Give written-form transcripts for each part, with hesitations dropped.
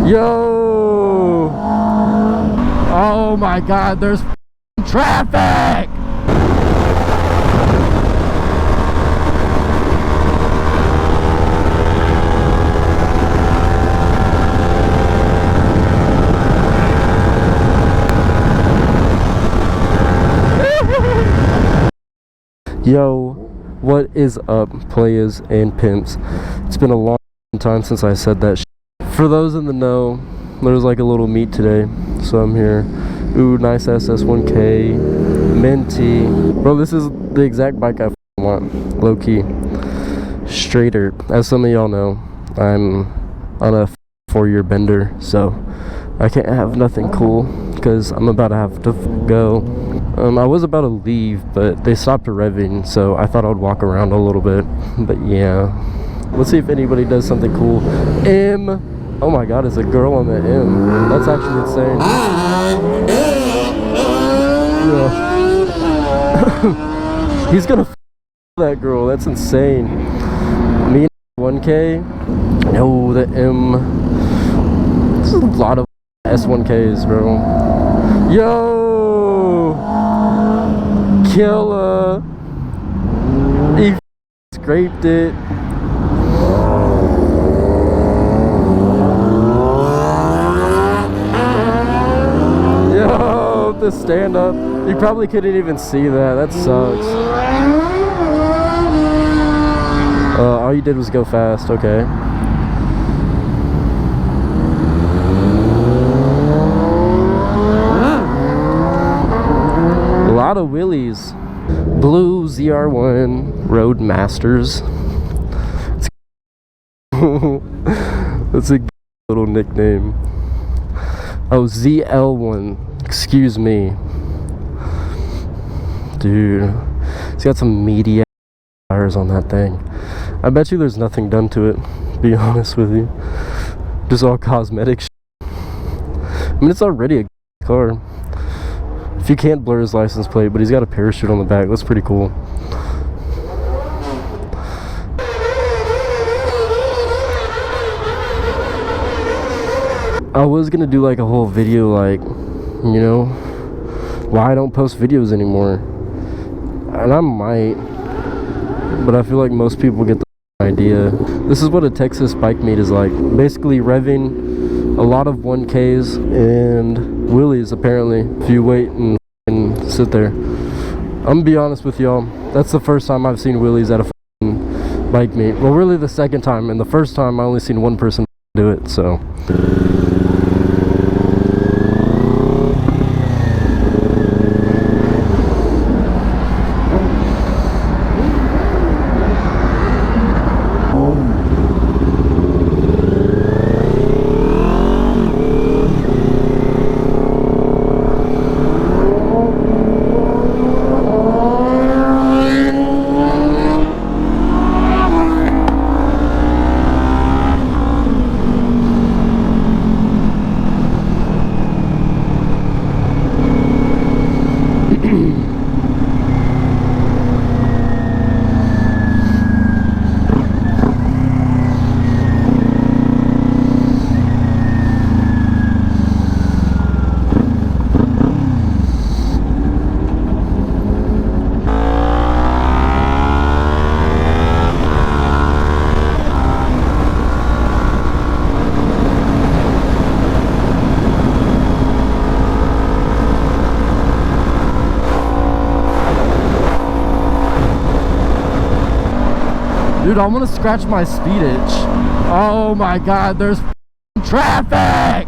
Yo! Oh my God, there's traffic! Yo, what is up, players and pimps? It's been a long time since I said that shit. For those in the know, there's like a little meet today, so I'm here. Ooh, nice SS1K, minty. Bro, this is the exact bike I want, low-key. Straighter. As some of y'all know, I'm on a 4-year bender, so I can't have nothing cool, because I'm about to have to go. I was about to leave, but they stopped revving, so I thought I would walk around a little bit. But yeah, let's see if anybody does something cool. M. Oh my God, it's a girl on the M. That's actually insane. Yeah. He's gonna that girl. That's insane. Me 1K. No, the M. This is a lot of S1Ks, bro. Yo. Killer. He scraped it. Yo, the stand up. You probably couldn't even see that. That sucks. All you did was go fast. Okay. A lot of wheelies. Blue ZR1 Roadmasters. That's a little nickname. Oh, ZL1. Excuse me. Dude. It's got some meaty tires on that thing. I bet you there's nothing done to it, to be honest with you. Just all cosmetic shit. I mean, it's already a car. If you can't blur his license plate, but he's got a parachute on the back. That's pretty cool. I was gonna do like a whole video, like, you know, why I don't post videos anymore. And I might, but I feel like most people get the idea. This is what a Texas bike meet is like. Basically revving a lot of 1Ks and wheelies, apparently, if you wait and sit there. I'm gonna be honest with y'all, that's the first time I've seen wheelies at a bike meet. Well, really the second time, and the first time I only seen one person do it, so. Dude, I'm gonna scratch my speed itch. Oh my God, there's traffic!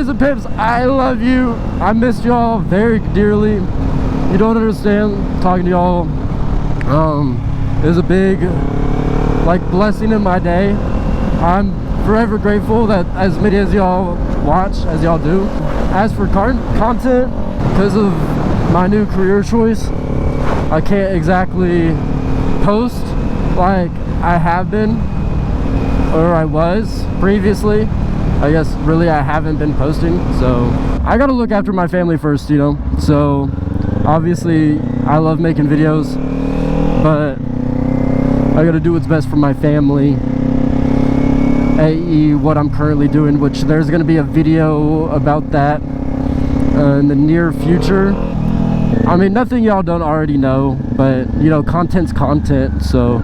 Players and pimps, I love you. I missed y'all very dearly. You don't understand, talking to y'all is a big like blessing in my day. I'm forever grateful that as many as y'all watch as y'all do. As for content, because of my new career choice, I can't exactly post like I have been, or I was previously. I guess really I haven't been posting, so I gotta look after my family first, you know. So obviously I love making videos, but I gotta do what's best for my family, i.e. what I'm currently doing, which there's gonna be a video about that in the near future. I mean, nothing y'all don't already know, but you know, content's content, so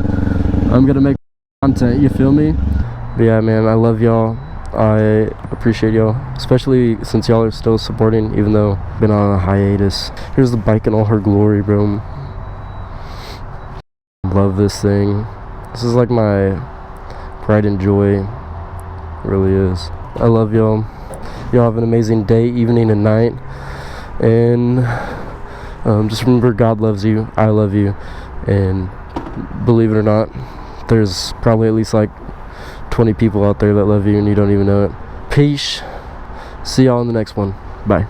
I'm gonna make content, you feel me? But yeah, man, I love y'all. I appreciate y'all, especially since y'all are still supporting, even though I've been on a hiatus. Here's the bike in all her glory, bro. Love this thing. This is like my pride and joy. It really is. I love y'all. Y'all have an amazing day, evening, and night. And just remember, God loves you. I love you. And believe it or not, there's probably at least like 20 people out there that love you and you don't even know it. Peace. See y'all in the next one. Bye.